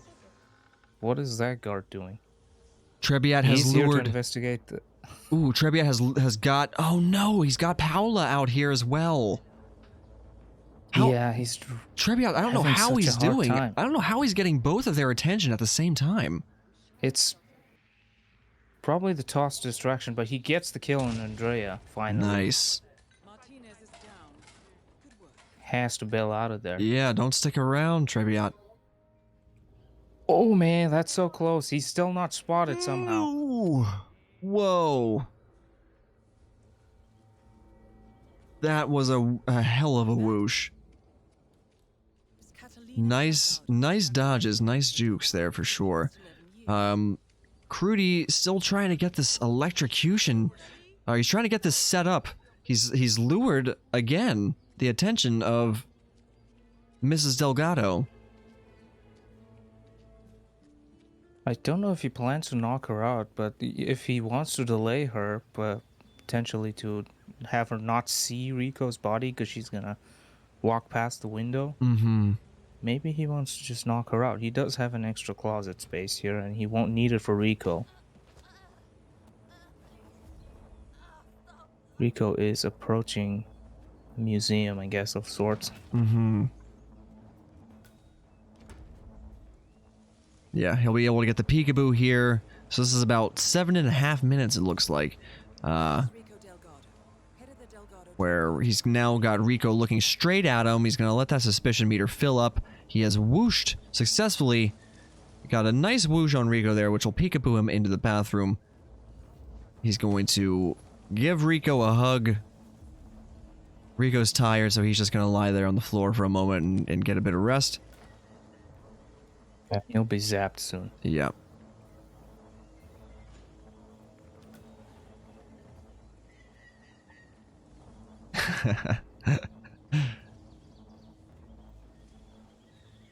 what is that guard doing? Trzebiat has He's lured... here to investigate the... Ooh, Trzebiat has got... Oh no, he's got Paula out here as well. Yeah, he's... Trzebiat, I don't know how he's doing. I don't know how he's getting both of their attention at the same time. It's probably the toss distraction, but he gets the kill on Andrea, finally. Nice. Has to bail out of there. Yeah, don't stick around, Trzebiat. Oh man, that's so close. He's still not spotted somehow. Ooh. Whoa. That was a hell of a whoosh. Nice dodges, nice jukes there for sure. Crewdy still trying to get this electrocution. He's trying to get this set up. He's lured again the attention of Mrs. Delgado. I don't know if he plans to knock her out, but if he wants to delay her, but potentially to have her not see Rico's body because she's gonna walk past the window. Maybe he wants to just knock her out. He does have an extra closet space here, and he won't need it for Rico. Rico is approaching a museum, I guess, of sorts. Yeah, he'll be able to get the peekaboo here. So this is about 7.5 minutes, it looks like. Where he's now got Rico looking straight at him. He's going to let that suspicion meter fill up. He has whooshed successfully. Got a nice whoosh on Rico there, which will peekaboo him into the bathroom. He's going to give Rico a hug. Rico's tired, so he's just going to lie there on the floor for a moment and get a bit of rest. He'll be zapped soon. Yeah.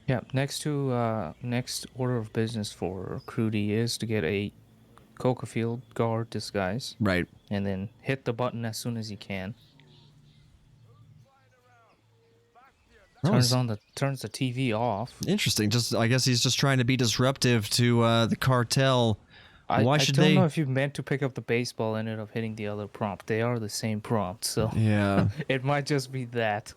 Yeah, next order of business for Crewdy is to get a Coca-Field guard disguise. Right. And then hit the button as soon as he can. Turns the TV off. Interesting. I guess he's just trying to be disruptive to the cartel Why I should don't they? know if you meant to pick up the baseball and ended up hitting the other prompt. They are the same prompt, so Yeah. it might just be that.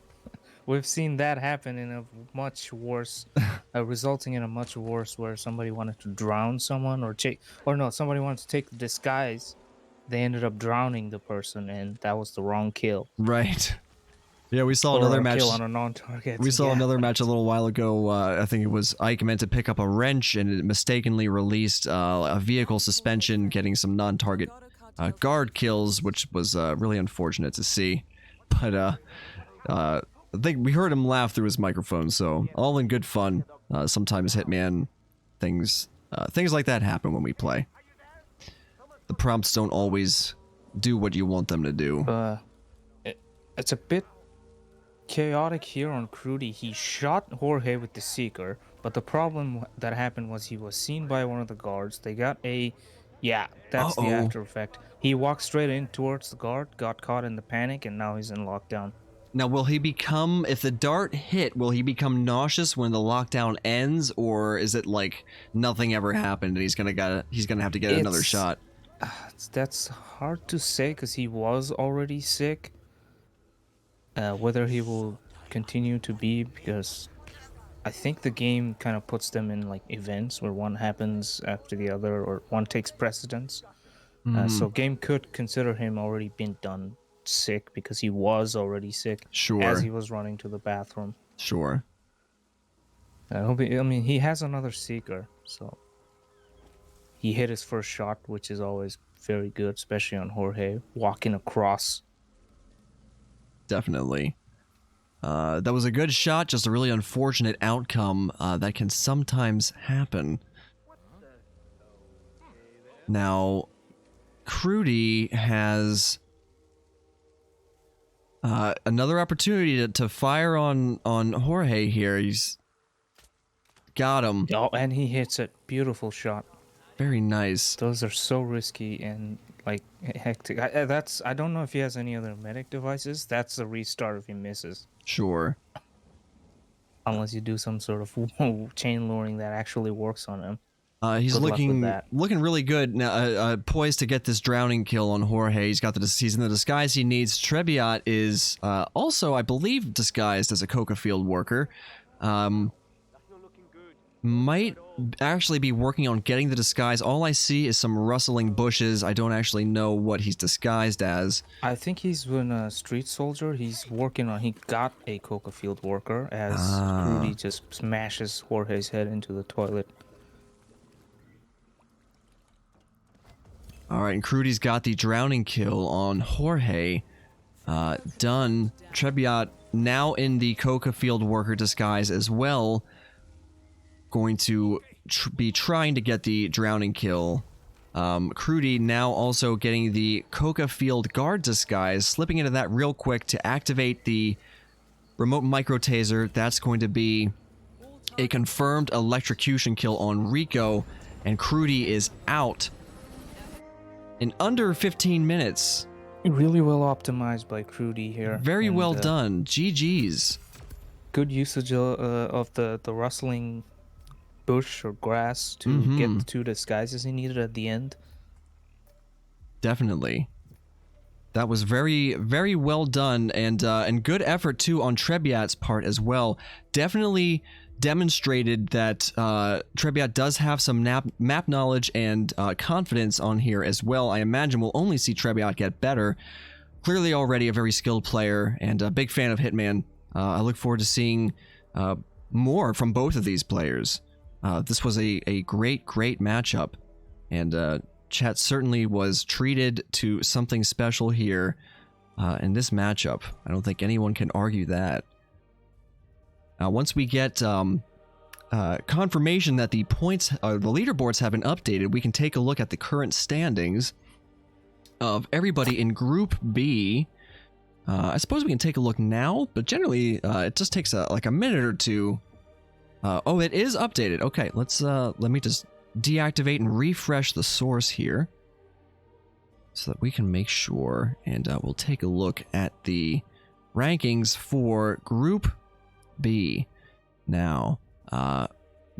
We've seen that happen in a much worse, resulting in a much worse where somebody wanted to drown someone or no, somebody wanted to take the disguise. They ended up drowning the person, and that was the wrong kill. Right. Yeah, we saw Or another a match. kill on a non-target. We saw Yeah. another match a little while ago. I think it was Ike meant to pick up a wrench and it mistakenly released a vehicle suspension, getting some non-target guard kills, which was really unfortunate to see. But I think we heard him laugh through his microphone, so all in good fun. Sometimes Hitman things like that happen when we play. The prompts don't always do what you want them to do. It's a bit chaotic here on Crewdy. He shot Jorge with the Seeker, but the problem that happened was he was seen by one of the guards. They got yeah, that's the Uh-oh. after effect. He walked straight in towards the guard, got caught in the panic, and now he's in lockdown. Now, will he become, if the dart hit, will he become nauseous when the lockdown ends, or is it like nothing ever happened and he's gonna have to get another shot? That's hard to say because he was already sick. Whether he will continue to be, because I think the game kind of puts them in like events where one happens after the other or one takes precedence. So game could consider him already been done sick because he was already sick Sure. as he was running to the bathroom. Sure. I mean, he has another Seeker, so he hit his first shot, which is always very good, especially on Jorge, walking across. Definitely. That was a good shot, just a really unfortunate outcome that can sometimes happen. Now, Crewdy has another opportunity to fire on Jorge here. He's got him. Oh, and he hits it. Beautiful shot. Very nice. Those are so risky and like hectic. I don't know if he has any other medic devices. That's a restart if he misses. Sure. Unless you do some sort of chain luring that actually works on him. He's Good luck with that. looking really good now. Poised to get this drowning kill on Jorge. He's in the disguise he needs. Trzebiat is also, I believe, disguised as a coca field worker. Might actually be working on getting the disguise. All I see is some rustling bushes. I don't actually know what he's disguised as. I think he's been a street soldier. He got a coca field worker as Crewdy just smashes Jorge's head into the toilet. All right, and Crewdy's got the drowning kill on Jorge. Done. Trzebiat now in the coca field worker disguise as well. Going to be trying to get the drowning kill. Crewdy now also getting the coca field guard disguise, slipping into that real quick to activate the remote micro taser. That's going to be a confirmed electrocution kill on Rico, and Crewdy is out in under 15 minutes. Really well optimized by Crewdy here. Very and, well done. GG's. Good usage of the rustling bush or grass to get the two disguises he needed at the end. Definitely. That was very, very well done, and good effort too on Trzebiat's part as well. Definitely demonstrated that Trzebiat does have some map knowledge and confidence on here as well. I imagine we'll only see Trzebiat get better. Clearly already a very skilled player and a big fan of Hitman. I look forward to seeing more from both of these players. This was a great matchup, and chat certainly was treated to something special here in this matchup. I don't think anyone can argue that. Once we get confirmation that the points, the leaderboards have been updated, we can take a look at the current standings of everybody in Group B. I suppose we can take a look now, but generally it just takes like a minute or two. Oh, it is updated. Okay, let me just deactivate and refresh the source here so that we can make sure, and we'll take a look at the rankings for Group B. Now,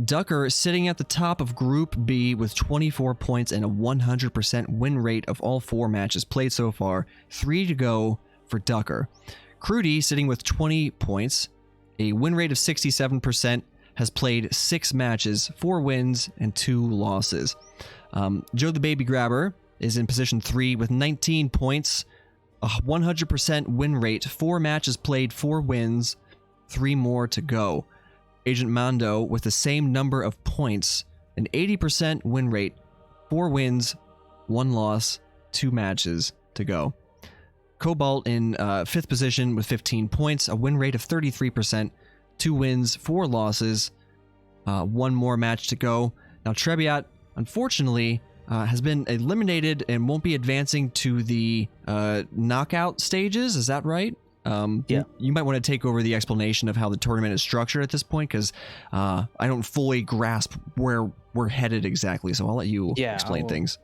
Ducker sitting at the top of Group B with 24 points and a 100% win rate of all 4 matches played so far. 3 to go for Ducker. Crewdy sitting with 20 points, a win rate of 67%, has played 6 matches, 4 wins and 2 losses. Joe the Baby Grabber is in position 3 with 19 points, a 100% win rate, 4 matches played, 4 wins, 3 more to go. Agent Mando with the same number of points, an 80% win rate, 4 wins, 1 loss, 2 matches to go. Cobalt in 5th position with 15 points, a win rate of 33%, 2 wins, 4 losses, 1 more match to go. Now Trzebiat, unfortunately, has been eliminated and won't be advancing to the knockout stages. Is that right? Yeah. You might want to take over the explanation of how the tournament is structured at this point, because I don't fully grasp where we're headed exactly. So I'll let you explain things.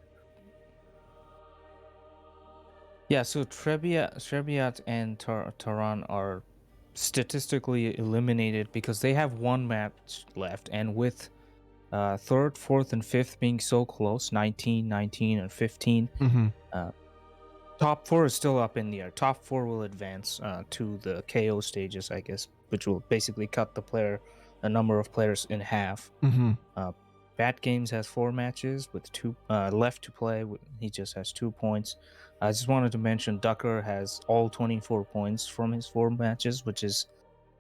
Yeah, so Trzebiat and Taran are statistically eliminated because they have 1 match left, and with 3rd, 4th, and 5th being so close, 19, 19, and 15, top 4 is still up in the air. Top 4 will advance to the KO stages, I guess, which will basically cut the number of players in half. Bat Games has 4 matches with 2 left to play. He just has 2 points. I just wanted to mention Ducker has all 24 points from his 4 matches, which is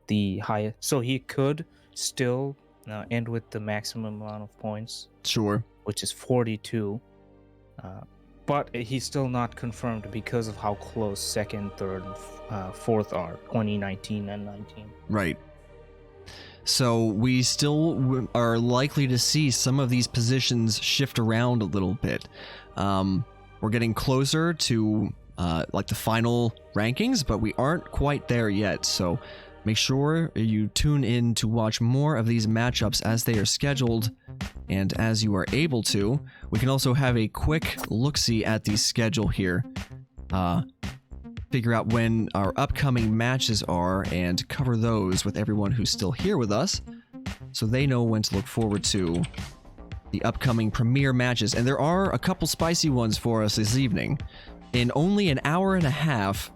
the highest. So he could still end with the maximum amount of points. Sure. Which is 42. But he's still not confirmed because of how close 2nd, 3rd, and 4th are, 2019 and 19. Right. So we still are likely to see some of these positions shift around a little bit. We're getting closer to like the final rankings, but we aren't quite there yet. So make sure you tune in to watch more of these matchups as they are scheduled and as you are able to. We can also have a quick look-see at the schedule here. Figure out when our upcoming matches are and cover those with everyone who's still here with us so they know when to look forward to the upcoming premiere matches. And there are a couple spicy ones for us this evening. In only an hour and a half,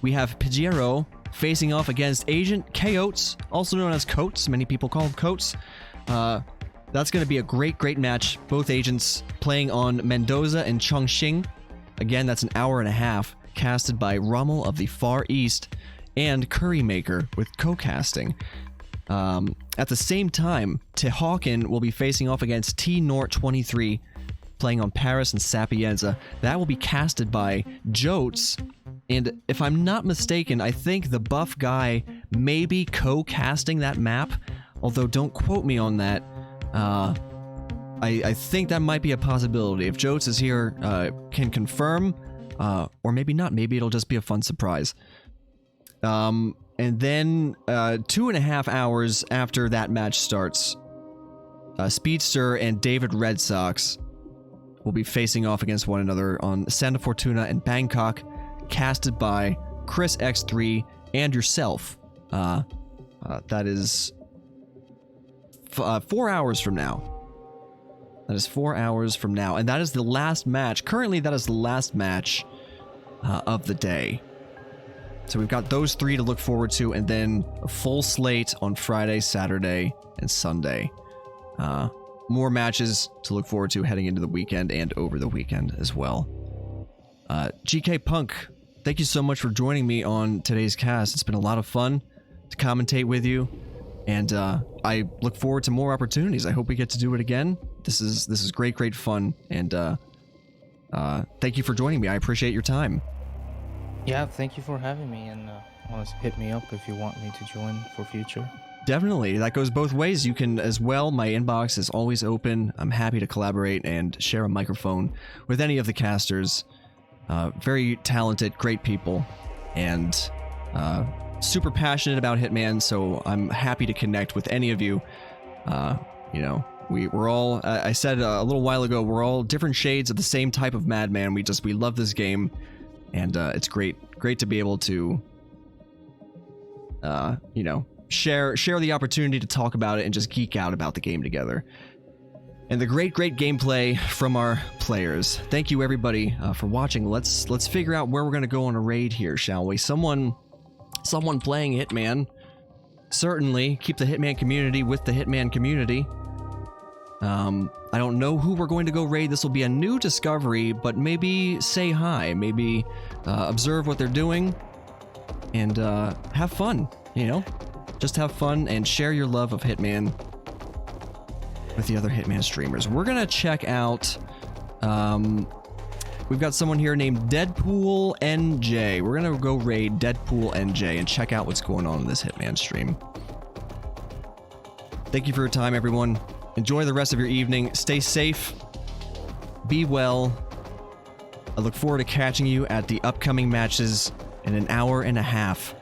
we have Pajero facing off against Agent Coates, also known as Coates. Many people call him Coates. That's going to be a great match. Both agents playing on Mendoza and Chongqing. Again, that's an hour and a half, casted by Rommel of the Far East and Currymaker with co-casting. At the same time, Tehawken will be facing off against T-Nort 23, playing on Paris and Sapienza. That will be casted by Jotes, and if I'm not mistaken, I think the buff guy may be co-casting that map, although don't quote me on that. I think that might be a possibility. If Jotes is here, can confirm, or maybe not. Maybe it'll just be a fun surprise. And then 2.5 hours after that match starts, Speedster and David Red Sox will be facing off against one another on Santa Fortuna and Bangkok, casted by Chris X3 and yourself. That is 4 hours from now. That is 4 hours from now, and that is the last match. Currently, that is the last match of the day. So we've got those 3 to look forward to, and then a full slate on Friday, Saturday, and Sunday. More matches to look forward to heading into the weekend and over the weekend as well. GKPunk, thank you so much for joining me on today's cast. It's been a lot of fun to commentate with you, and I look forward to more opportunities. I hope we get to do it again. This is great fun, and thank you for joining me. I appreciate your time. Yeah, thank you for having me, and hit me up if you want me to join for future. Definitely. That goes both ways. You can as well. My inbox is always open. I'm happy to collaborate and share a microphone with any of the casters. Very talented, great people, and super passionate about Hitman, so I'm happy to connect with any of you. We're all, I said a little while ago, we're all different shades of the same type of madman. We love this game, and it's great to be able to, share the opportunity to talk about it and just geek out about the game together. And the great gameplay from our players. Thank you everybody for watching. Let's figure out where we're gonna go on a raid here, shall we? Someone playing Hitman. Certainly keep the Hitman community with the Hitman community. I don't know who we're going to go raid. This will be a new discovery, but maybe say hi, maybe observe what they're doing, and have fun, you know? Just have fun and share your love of Hitman with the other Hitman streamers. We're gonna check out, we've got someone here named Deadpool NJ. We're gonna go raid Deadpool NJ and check out what's going on in this Hitman stream. Thank you for your time, everyone. Enjoy the rest of your evening. Stay safe. Be well. I look forward to catching you at the upcoming matches in an hour and a half.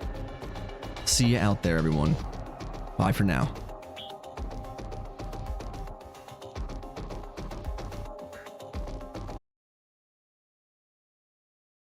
See you out there, everyone. Bye for now.